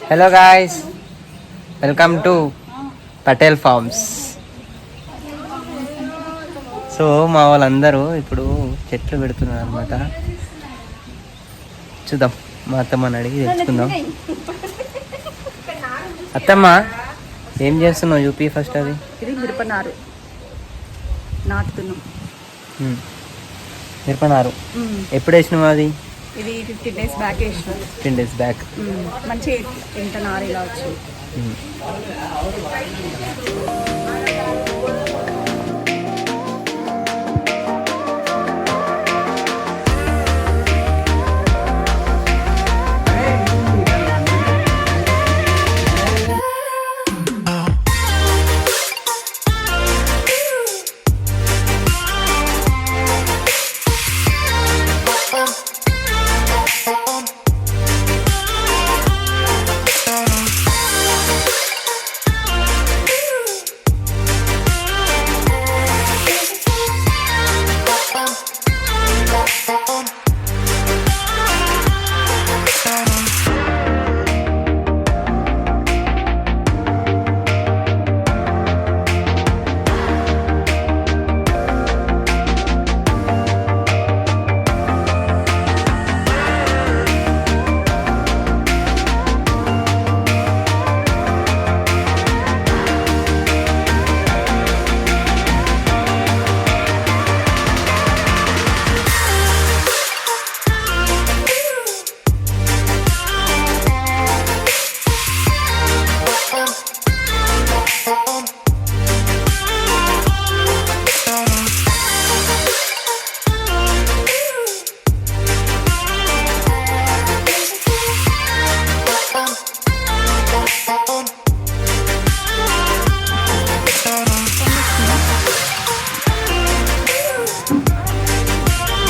Hello guys, welcome to Patel farms. So మా వాళ్ళందరూ ఇప్పుడు చెట్లు పెడుతున్నారు అనమాట. చూద్దాం, మా అత్తమ్మని అడిగి తెచ్చుకుందాం. అత్తమ్మ ఏం చేస్తున్నావు? UP first. అది ఇది మిరపనారు నాటుతున్నాం. మిరపనారు ఎప్పుడు వేసినావు? అది ఇది 15 days బ్యాక్ వేసినాం. 10 days బ్యాక్. మంచి ఇంత నారు ఇలా వచ్చింది.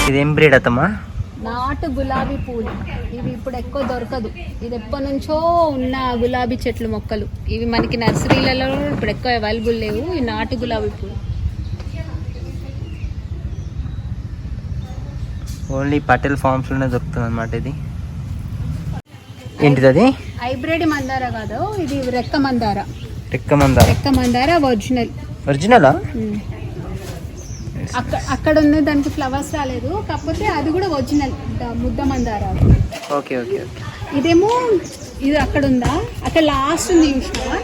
ఇదేం బ్రీడ్ అత్తమ్మా? నాటు గులాబీ పూలు. ఇవి ఇప్పుడు ఎక్కువ దొరకదు. ఇది ఎప్పటి నుంచో ఉన్న గులాబీ చెట్లు మొక్కలు. ఇవి మనకి నర్సరీలలో ఇప్పుడు ఎక్కువ అవైలబుల్ లేవు. ఈ నాటు గులాబీ పూలు ఓన్లీ పటేల్ ఫార్మ్స్ లోనే దొరుకుతుంది అనమాట. ఇది ఏంటిది? అది హైబ్రిడ్ మందార కాదు, ఇది రెక్క మందార. రెక్క మందార ఒరిజినల్. ఒరిజినలా? అక్కడ ఉన్న దానికి ఫ్లవర్స్ రాలేదు, కాకపోతే అది కూడా ఒరిజినల్ ముద్ద మందార. Okay okay okay. ఇదేమో ఇది అక్కడ ఉందా, అక్కడ లాస్ట్ ఉంది చూసినావా,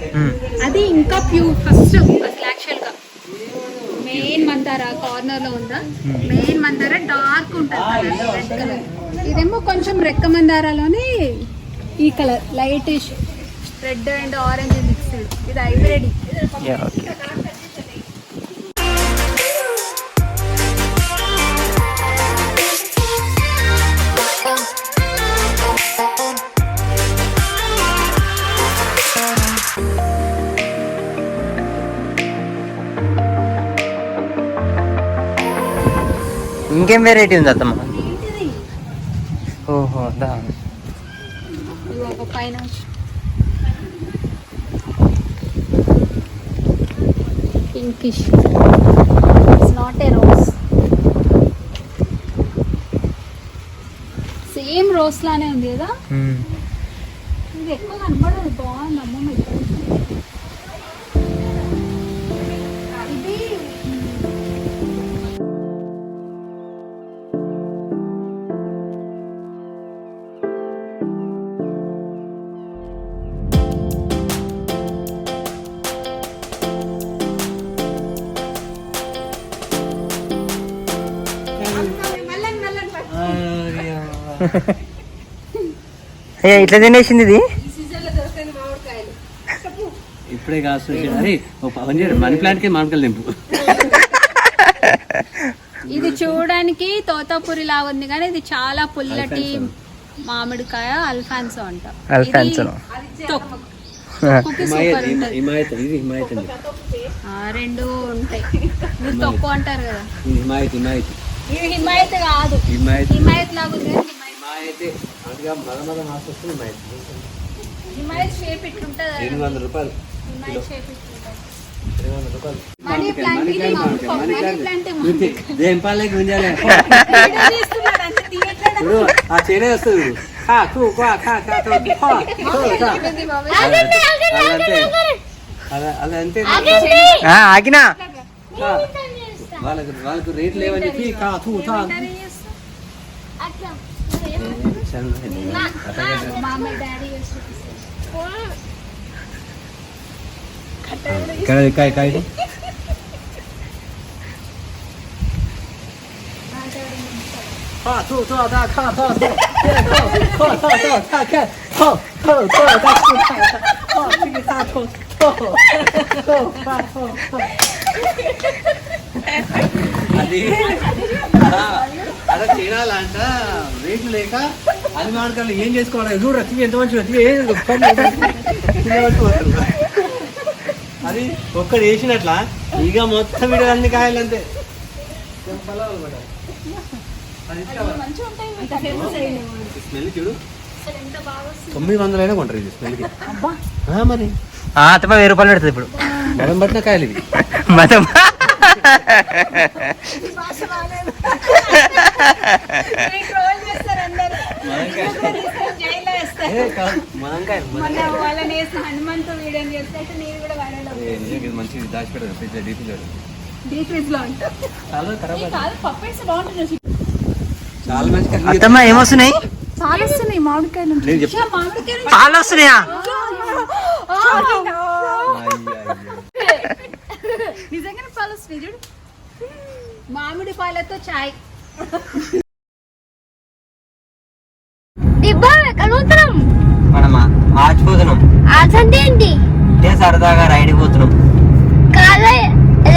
అది ఇంకా ప్యూర్ ఫస్ట్ అసలు యాక్చువల్ గా మెయిన్ మందార కార్నర్ లో ఉందా. మెయిన్ మందార డార్క్ ఉంటుంది, రెడ్ కలర్. ఇదేమో కొంచెం రెక్క మందారలోనే ఈ colour lightish red and orange mixed. ఇది హైబ్రిడ్. ఇంకేం వెరైటీ ఉంది అత్తమ్మ? ఓహో, అదా. పైన pinkish. It's not a rose. Same rose లానే ఉంది కదా. ఇది ఎక్కువ కనపడదు. బాగుంది అమ్మమ్మ. ఇది ఇట్లా తినేసింది ఇది. ఇప్పుడే కాదు, మనీ ప్లాంట్ కి మామిడికాయలు నింపు. ఇది చూడడానికి తోతాపురి లాగా ఉంది కానీ ఇది చాలా పుల్లటి మామిడికాయ. అల్ఫాన్సో అంట. రెండు ఉంటాయి. తొక్కు అంటారు కదా. ఇది హిమాయత్ కాదు, హిమాయత్ లాగా ఉంది. హిమాయత్ షేప్ ఇట్లుంటది. 800 రూపాయలు. Money plant. ఇది మనీ ప్లాంట్. దేంపాలకి ఉండాలి. ఆ చేనే వస్తుంది. కా తూ కా కా కా తూ కా అలా అంతే ఆగినా వాళ్ళకు రేట్ లేవని చెప్పి కా తూ తా काय 카 투 투 다 카 카 카 అది అలా తినాలంట రేట్లు లేక అది మాడకాలు ఏం చేసుకోవాలి చూడరా తీయ ఎంత మంచిగా అది ఒక్కడు వేసినట్లా ఇక మొత్తం వీడు అన్ని కాయాలంతే స్మెల్ చూడు 900 అయినా కొంటారు ఇది స్మెల్కి మరి అతమ 1000 రూపాయలు పెడుతుంది ఇప్పుడు మనం పట్టిన కాయలు ఇవి మతం మంచిది దాచిపెడదు ఫ్రిడ్జ్ చాలా మంచి అత్తమ్మ ఏమొస్తున్నాయి చాలా వస్తున్నాయి మామిడికాయలు పాలు వస్తున్నాయా నిజంగానే పాలు వస్తున్నాయి చూడు మామిడి పాలతో చాయ్ మనమా మార్చిపోతున్నాం ఏంటి ఇదే సరదాగా రైడ్ పోతున్నాం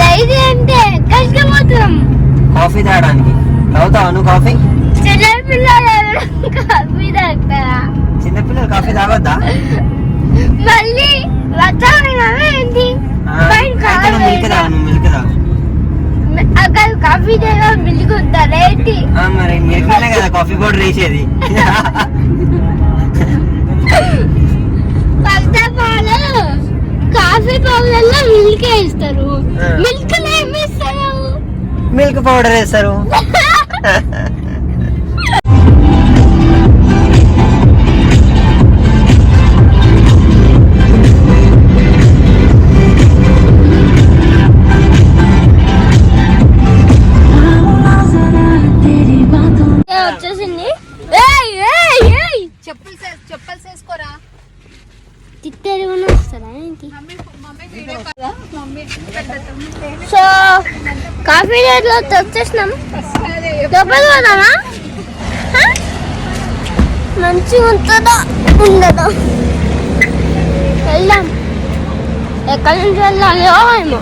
రైడ్ అంటే కష్టపోతున్నాం కాఫీ తాగడానికి తాగుతావా నువ్వు కాఫీ కాఫీ తాగుతారా చిన్నపిల్లలు కాఫీ తాగొద్దా మళ్ళీ ఏంటి మిల్క్ తాగు నువ్వు మిల్క్ తాగు అక్కడ కాఫీ తాగా మిల్క్ ఉంటారా ఏంటి మరి మిల్క్ లోనే కదా కాఫీ పౌడర్ వేసేది first of all coffee powder లో మిల్క్ వేస్తారు మిల్క్ లో ఏమి వేస్తారు మిల్క్ పౌడర్ వేస్తారు వచ్చేసింది చెప్పలు చేసుకోరా తిట్టేది వస్తారా ఏంటి సో కాఫీ రేట్లో వచ్చేసినాం లోపలికి పోదామా మంచిగా ఉంటుందా ఉండదా వెళ్దాం ఎక్కడి నుంచి వెళ్ళాలి ఏమో